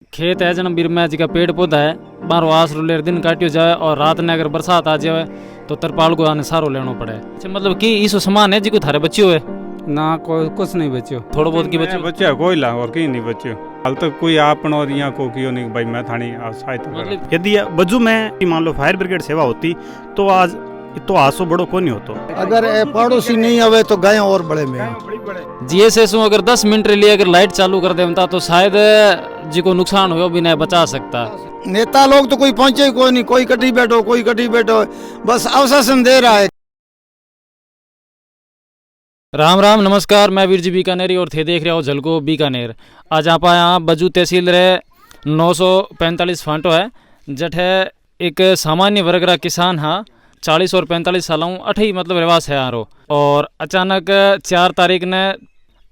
खेत है जन्म बीर में जी का पेड़ पौधा है बारो आस रोले दिन काटियो जाए और रात ने अगर बरसात आ जाए तो तरपाल को आने सारो लेना पड़े। अच्छा मतलब कि इसो सामान है जी को थारे बच्चियो है ना कोई कुछ नहीं बच्चियो, थोड़ा बहुत की बच्चियो बच्चा कोई ला और कहीं नहीं बच्चियो। हाल तक कोई आपन और यहाँ को कियो नहीं भाई मैं थानी सहायता मतलब यदि बजू में मान लो फायर ब्रिगेड सेवा होती तो आज तो आसो बड़ो को नहीं होतो। अगर पड़ोसी नहीं आवे तो गए और बड़े में जीएसएस अगर 10 मिनट लिए अगर लाइट चालू कर देता तो शायद जी को नुकसान हो भी नहीं बचा सकता। नेता लोग तो कोई पहुंचे कोई नहीं, कोई कटी बैठो कोई कटी बैठो, बस आश्वासन दे रहा है। राम राम नमस्कार, मैं वीर जी बीकानेरी और थे देख रहे हो झलको बीकानेर। आज आप यहाँ बजू तहसील रे 945 फांटो है जट है एक सामान्य वर्ग रा किसान हाँ 40 और 45 सालों अठी मतलब रिवास है आरो और अचानक 4 तारीख ने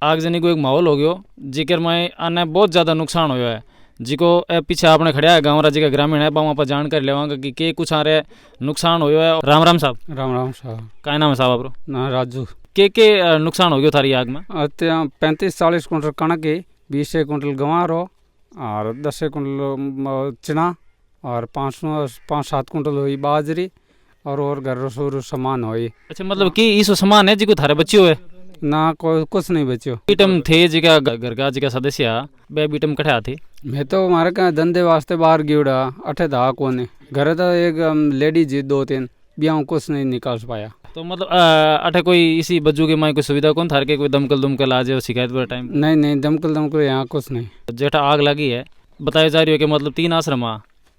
आगजनी को एक माहौल हो गयो जिकर में आने बहुत ज़्यादा नुकसान होया है जिको पीछे आपने खड़ा है गाँव राज्य का ग्रामीण है वहाँ पर जानकारी लेवांगा कि के कुछ आ रहे नुकसान हो है। राम राम साहब। राम राम साहब। क्या नाम है साहब आपरो? ना राजू। के नुकसान हो गयो थारी आग में? 35-40 कुंटल कणक की, 20 कुंटल गंवारो और 10 कुंटल चना और 5-7 कुंटल हुई बाजरी और घर रसोई सामान हुई। अच्छा मतलब कि इसो सामान है जी को थारे बच्चियो है? ना कोई कुछ नहीं बच्चियो। बीटम थे जी का घर का जी का सदस्य बे बीटम कठा थी। मैं तो हमारे का धंधे वास्ते बाहर गियोड़ा अठे था कोने घर तो एक लेडीज 2-3 ब्याह कुछ नहीं निकाल पाया। तो मतलब अठे कोई इसी बज्जू के माई कोई सुविधा कौन थार के कोई दमकल आ जाए शिकायत पर टाइम? नहीं दमकल यहाँ कुछ नहीं। जेठा आग लगी है बताया जा रही है कि मतलब 3 आश्रम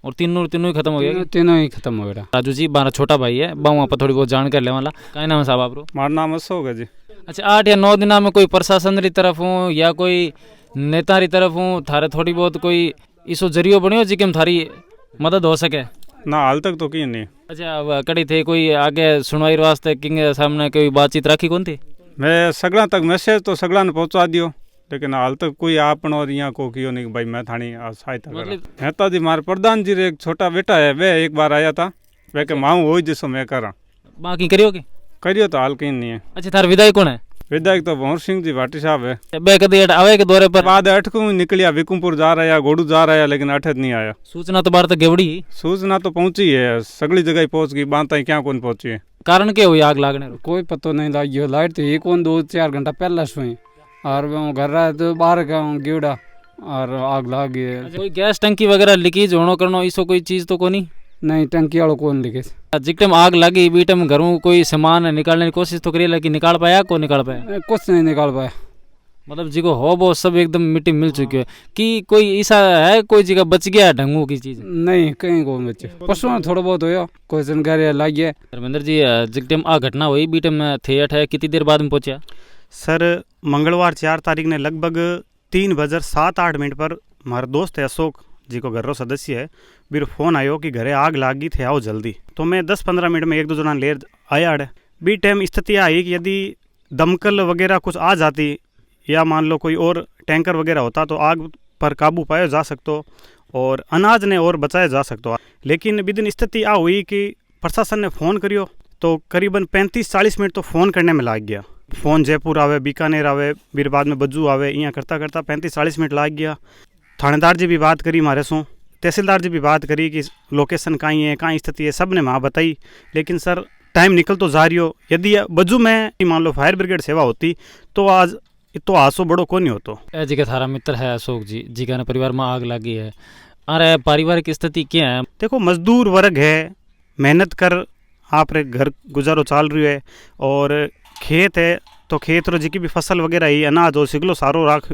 और तीनों ही खत्म हो गया। तीनों ही खत्म हो गया। राजू जी बारा छोटा भाई है वहाँ पर थोड़ी बहुत जानकारी ले वाला। क्या नाम है साहब आपरो? मारा नाम अशोक है जी। अच्छा 8 या 9 दिना में कोई प्रशासन री तरफ हूँ या कोई नेता री तरफ हूँ थारे थोड़ी बहुत कोई इसो जरियो बनियो जी के थारी मदद हो सके? ना हाल तक तो कहीं नहीं। अच्छा कड़ी थे कोई आगे सुनवाई वास्ते किंग सामने कोई बातचीत राखी कौन थी? मैं सगला तक मैसेज तो सगला ने पहुंचा दियो लेकिन हाल तक कोई आपन और यहाँ को कियो नहीं भाई मैं थानी सहायता करा। नेता जी मारे प्रधान जी रे एक छोटा बेटा है वे एक बार आया था वे के माऊ हो जिसो मैं करा बाकी करियो तो हाल कहीं नहीं है। अच्छा थार विधायक कौन है? विधायक तो भंवर सिंह जी भाटी साहब है। बे कदी आवे के दौरे पर बाद अटकू निकलिया विकुमपुर जा रहा है गोडू जा रहा है लेकिन अठत नहीं आया। सूचना तो बार तक गेवड़ी सूचना तो पहुंची है सगली जगह पहुंच गई बात क्या कौन पहुंची है। कारण क्या हुई आग लागने? कोई पता नहीं लगी लाइट तो एक 2-4 घंटा पहले सोई और घर रहा तो बाहर का गिवड़ा और आग लग गई। कोई गैस टंकी वगैरह लीकेज होनो करनो इसो कोई चीज तो कोनी? नहीं टंकी वालों कौन लीकेज। जिकटम आग लगी बीटम घरों कोई सामान निकालने की कोशिश तो करी लेकिन निकाल पाया को निकाल पाया? कुछ नहीं निकाल पाया। मतलब जी को हो वो सब एकदम मिट्टी मिल चुकी है कि कोई ऐसा है कोई जगह बच गया ढंगू की चीज? नहीं कहीं कौन बचे परसों में थोड़ा बहुत हो कोई जानकारी लगी है। धर्मेंद्र जी जिकटम आ घटना हुई बीटम थिएट है कितनी देर बाद में पहुंचा? सर मंगलवार 4 तारीख ने लगभग 3:07-8 पर हमारा दोस्त है अशोक जी को घर रो सदस्य है फिर फोन आयो कि घरे आग लागी थे आओ जल्दी। तो मैं 10-15 मिनट में 1-2 जना ले आया अड़े बी टाइम स्थिति आई कि यदि दमकल वगैरह कुछ आ जाती या मान लो कोई और टैंकर वगैरह होता तो आग पर काबू पाया जा सकतो और अनाज ने और बचाया जा सकतो। लेकिन विदिन स्थिति आ हुई कि प्रशासन ने फ़ोन करियो तो करीबन 35-40 मिनट तो फ़ोन करने में लाग गया। फ़ोन जयपुर आवे बीकानेर आवे फिर बाद में बज्जू आवे यहाँ करता करता 35-40 मिनट लाग गया। थानेदार जी भी बात करी मारे सो तहसीलदार जी भी बात करी कि लोकेशन कहीं है कहाँ स्थिति है सब ने वहाँ बताई लेकिन सर टाइम निकल तो जा रही हो। यदि बज्जू में मान लो फायर ब्रिगेड सेवा होती तो आज तो आसो बड़ो को नहीं होतो। जी का थारा मित्र है अशोक जी का परिवार में आग लगी है। अरे पारिवारिक स्थिति क्या है? देखो मजदूर वर्ग है मेहनत कर आप रे घर गुजारो चाल रही है और खेत है तो खेत रो जी की भी फसल वगैरह ही अनाज हो सिगलो सारो राख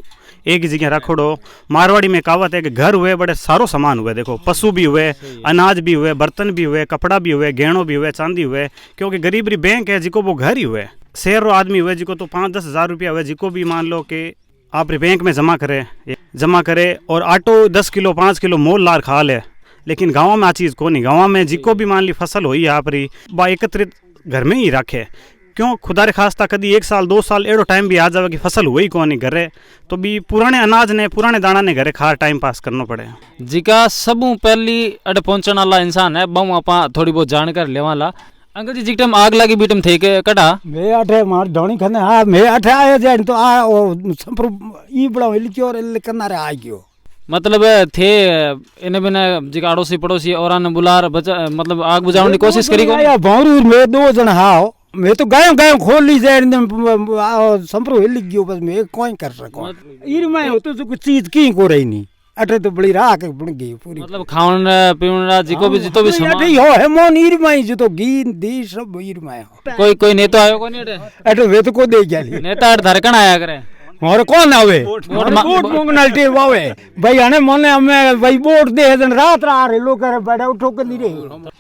एक ही जगह रखोड़ो। मारवाड़ी में कहावत है कि घर हुए बड़े सारो सामान हुए। देखो पशु भी हुए अनाज भी हुए बर्तन भी हुए कपड़ा भी हुए गहनों भी हुए चांदी हुए क्योंकि गरीबरी बैंक है जिको वो घर ही हुए। शहर रो आदमी हुए जिको तो 5-10 हज़ार रुपया हुए जिको भी मान लो कि आप बैंक में जमा करे और आटो 10 किलो 5 किलो मोल लार खा ले। लेकिन गाँव में आ चीज़ को नहीं। गाँव में जिको भी मान ली फसल हुई आप रही बा एकत्रित घर में ही रखे क्यों खुदा रे खास्ता कदी 1 साल 2 साल एड़ो टाइम भी आ जावे कि फसल हुई को नहीं घरे तो भी पुराने अनाज ने पुराने दाना ने घरे खा टाइम पास करना पड़े। जिका सबू पहली अड पहुंचने वाला इंसान है बहु आपा थोड़ी बहुत जानकारी लेवाला। अंकल जी जिकटम आग लगी बीटम थे के कटा मैं अठे मार ढोणी खने हां मैं अठे आयो जे तो आ ओ संप्र ई बड़ा लिखियो रे कनारे आ गयो मतलब थे इन्हें बिना जिका अड़ोसी पड़ोसी और ने बुलार बचा मतलब आग बुझाने की कोशिश करी को या भौरू में दो जन हाओ मैं तो गायों गायों खोल ली जाए संप्रो हिल गयो बस मैं कोई कर सको इर में हो तो कुछ चीज की को रही नहीं अटे तो बड़ी राख बन गई पूरी मतलब खावन पीवन जिको भी जितो भी सामान अटे हो है मोन इर में जो तो घी दी सब इर में हो कोई नेता आयो को नहीं अटे अटे वे तो को दे गया नेता अट धरकन आया करे और कौन आवे वोट मांगना टे वावे भाई आने मोने हमें भाई वोट दे जन रात रा रे लोग करे बड़ा उठो के नहीं रे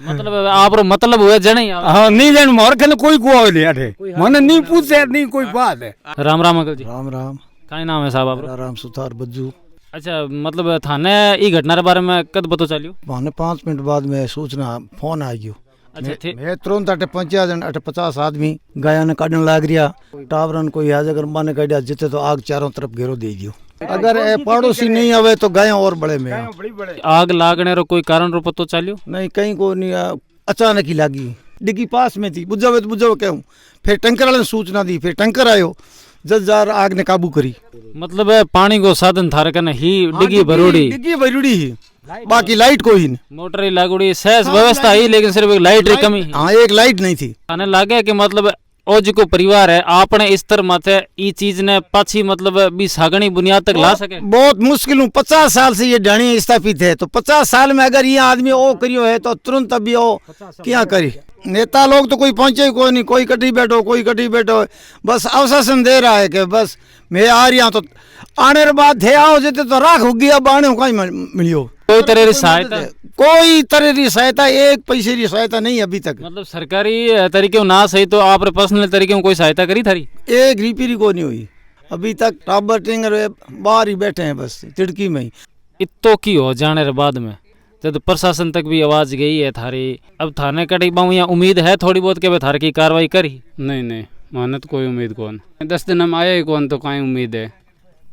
मतलब आप रो मतलब हुए जने हां नहीं जन मोर कने कोई को आवे अटे मने नहीं पूछे नहीं कोई बात है राम राम अंकल जी राम राम काई नाम है साहब आपरो राम सुतार बज्जू अच्छा मतलब थाने ई घटना रे बारे में कद पतो चलियो माने 5 मिनट बाद में सूचना फोन आ गयो अच्छा थे मैं तुरंत अटे पहुंचा जन अटे 50 आदमी गाया ने काटन लाग रिया टावरन कोई आज अगर माने काटिया जिते तो आग चारों तरफ घेरो दे दियो अगर ए पड़ोसी नहीं आवे तो गाय और बड़े में आग लागने रो कोई कारण रो पतो चलियो नहीं कहीं को नहीं अचानक ही लागी डिग्गी पास में थी बुझावे तो बुझावे कहूं फिर टैंकर वाले ने सूचना दी फिर टैंकर आयो जजार आग ने काबू करी मतलब पानी को साधन थारे कने ही डिगी भरोड़ी डिग्गी भरोड़ी ही बाकी लाइट कोई नहीं मोटर ही लागुड़ी सहज व्यवस्था ही लेकिन सिर्फ एक लाइट री कमी हाँ एक लाइट नहीं थी थाने लागे कि मतलब ओ जिको परिवार है आपने इस तरह माथे ई चीज ने पाछी मतलब भी सागणी बुनियाद तक ला सके बहुत मुश्किल हूँ 50 साल से ये ढाणी स्थापित है तो 50 साल में अगर ये आदमी ओ करियो है तो तुरंत अभी ओ क्या करी नेता लोग तो कोई पहुंचे कोई नहीं कोई कटी बैठो बस आश्वासन दे रहा है कि बस मैं आ रहा तो आने के बाद थे आओ जते तो राख हो गया बाणे कहीं मिलियो कोई तरह की सहायता कोई तरह की सहायता एक पैसे की सहायता नहीं अभी तक मतलब सरकारी तरीके ना सही तो आप पर्सनल तरीके में कोई सहायता करी थारी एक रिपेरी को नहीं हुई अभी तक टाबर टिंगर बाहर ही बैठे हैं बस तिड़की में ही इतो की हो जाने के बाद में जब प्रशासन तक भी आवाज गई है थारी अब थाने कटी बाऊ या उम्मीद है थोड़ी बहुत के थारे की कार्रवाई करी नहीं माने तो कोई उम्मीद कौन 10 दिन हम आए ही कौन तो कहीं उम्मीद है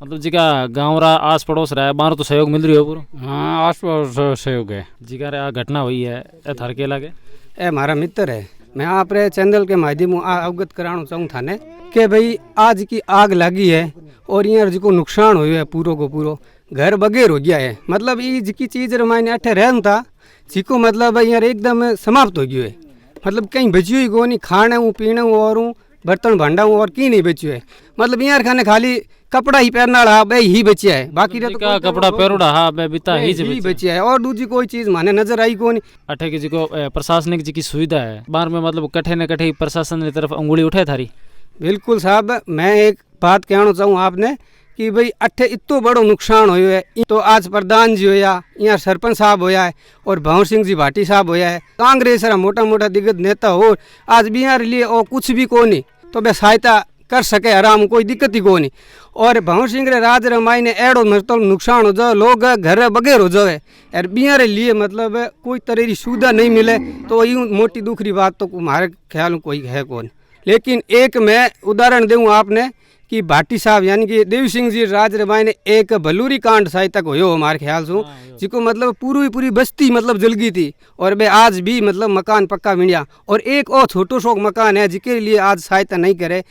मतलब जिका गाँव रा आस पड़ोस रहा है बाहर तो सहयोग मिल रही हो पूरा हाँ आस पास सहयोग है जिका रे घटना हुई है थार के लगे ए हमारा मित्र है मैं आप रे चैनल के माध्यम अवगत कराना चाहूँ थाने कि भाई आज की आग लगी है और यहाँ जिको नुकसान हुआ है पूरो को पूरो घर बगैर हो गया है मतलब ये जिकी चीज मैंने अठे रहन था जिको मतलब यहाँ एकदम समाप्त हो गयो है मतलब कहीं बचियो ही को नहीं खाने हूँ पीने हूँ और बर्तन भांडा हूँ और की नहीं बचियो है मतलब यहाँ खाने खाली कपड़ा ही पहनना हा बे ही बचिया है बाकी तो कपड़ा पहरोड़ा हा बे बिता ही बचिया है और दूसरी कोई चीज माने नजर आई को नहीं अठे की जिको प्रशासनिक जी की सुविधा है बाहर में मतलब कठे न कठे प्रशासन की तरफ उंगली उठे थारी बिल्कुल साहब मैं एक बात कहना चाहूँ आपने कि भाई अठे इतो बड़ो नुकसान हो है तो आज प्रधान जी होया यहाँ सरपंच साहब होया है और भंवर सिंह जी भाटी साहब होया है कांग्रेस रा मोटा मोटा दिग्गज नेता हो आज भी यहाँ लिए और कुछ भी को नहीं तो बे सहायता कर सके आराम कोई दिक्कत ही को नहीं और भंवर सिंह रे राज रमाई ने एड़ो मतलब नुकसान हो जाए लोग घर बगैर हो जाए और बिया रे लिए मतलब कोई तरह की सुविधा नहीं मिले तो यूँ मोटी दुखरी बात तो हमारे ख्याल में कोई है कौन लेकिन एक मैं उदाहरण दूँ आपने कि भाटी साहब यानी कि देव सिंह जी राज रमाई ने एक भलूरी कांड साई तक हो हमारे ख्याल से जिको मतलब पूरी बस्ती मतलब जल गई थी और वे आज भी मतलब मकान पक्का मिलिया और एक और छोटो शोक मकान है जिसके लिए आज सहायता नहीं करे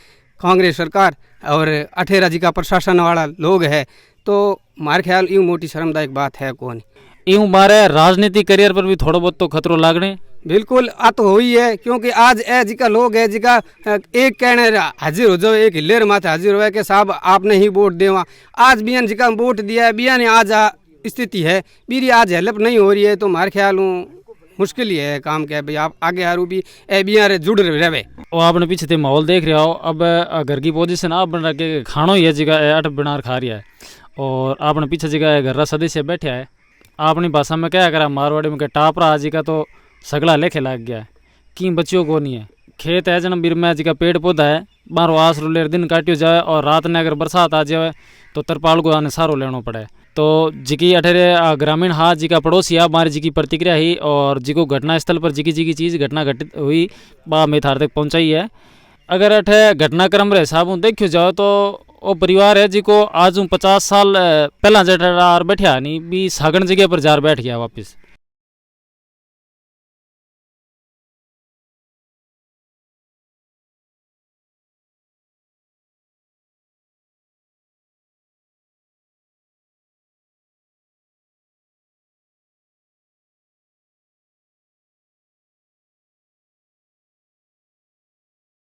कांग्रेस सरकार और अठेरा जी का प्रशासन वाला लोग है तो हमारे ख्याल यूँ मोटी शर्मदायक बात है कौन यूँ मारे राजनीतिक करियर पर भी थोड़ा बहुत तो खतरो लागने बिल्कुल आ तो हुई है क्योंकि आज ए जिका लोग है जिका एक कहने हाजिर हो जाओ एक हिलेर माथे हाजिर हो कि साहब आपने ही वोट देवा आज बियान जिका वोट दिया है बिया ने आज स्थिति है मेरी आज हेल्प नहीं हो रही है तो हमारे ख्याल मुश्किल ही है काम क्या भाई आप आगे हारू भी ए बिया रे जुड़ रहे वो आपने पीछे थे माहौल देख रहे हो अब घर की पोजीशन आप बन रखे खानो ही है जिका अट बनार खा रहा है और आपने पीछे जिका घर का सदस्य बैठा है अपनी भाषा में क्या करा मारवाड़ी में टाप रहा जी का तो सगला लेखे लाग गया है कि बच्चियों को नहीं है खेत है जन्म बीर में जिका पेड़ पौधा है बारो आस रुलेर दिन काटियो जाए और रात ने अगर बरसात आ जाए तो तरपाल को आने सारो लेना पड़े तो जिकी अठेरे ग्रामीण हा जिका पड़ोसी आ मारी जिकी प्रतिक्रिया ही और जिको घटना स्थल पर जिकी चीज़ घटना घटित हुई बा मैं थार तक पहुँचाई है अगर अठे घटनाक्रम रे हिसाब देखियो जाओ तो वो परिवार है जिको आज 50 साल पहला जटार बैठा नहीं भी सागण जगह पर जार बैठ गया वापस